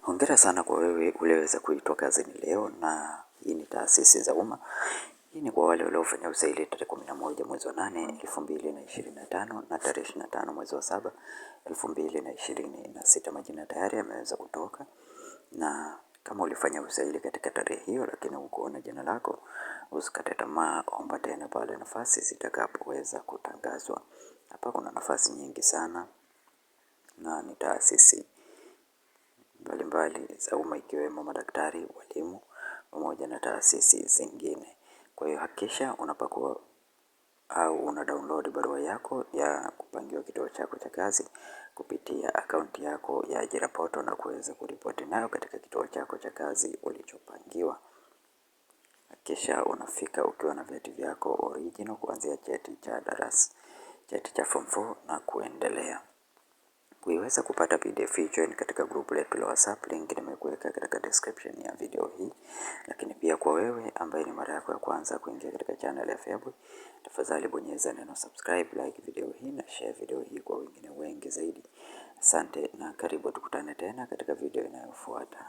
Hongera sana kwa wewe ulioweza kuitwa kazini leo, na hii ni Taasisi za Umma. Hii ni kwa wale waliofanya usaili tarehe 11 mwezi wa 8 2025 na tarehe 25 mwezi wa 7 2026. Majina tayari yameweza kutoka, na kama ulifanya usaili katika tarehe hiyo lakini hukuona jina lako, usikate tamaa, omba tena pale nafasi zitakapoweza kutangazwa. Hapa kuna nafasi nyingi sana na ni taasisi mbalimbali za umma ikiwemo madaktari, walimu pamoja na taasisi zingine. Kwa hiyo hakikisha unapakua au una download barua yako ya kupangiwa kituo chako cha kazi kupitia akaunti yako ya ajira portal na kuweza kuripoti nayo katika kituo chako cha kazi ulichopangiwa. Hakikisha unafika ukiwa na vyeti vyako original kuanzia cheti cha darasa, cheti cha form 4 na kuendelea. Kuiweza kupata PDF feature katika group letu la WhatsApp, link nimekuweka katika description ya video hii. Lakini pia kwa wewe ambaye ni mara yako ya kwanza kuingia katika channel ya Feaboy, tafadhali bonyeza neno subscribe, like video hii na share video hii kwa wengine wengi zaidi. Asante na karibu, tukutane tena katika video inayofuata.